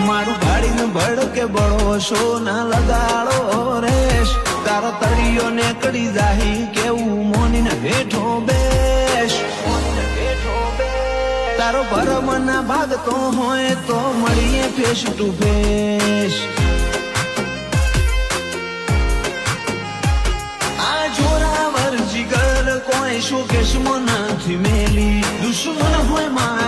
મારું ગાડીને ભડકે બળો શો ના લગાડો રેશ તારો તળિયો ને કડી જાહી કેવું મોનીને હેઠો બેશ તારો ભરમ ના ભાગતો હોય તો મળીએ ફેસ ટુ ફેસ આ જોરાવર જીગર કોઈ શોકેશમાં નથી મેલી દુશ્મન હોય મારા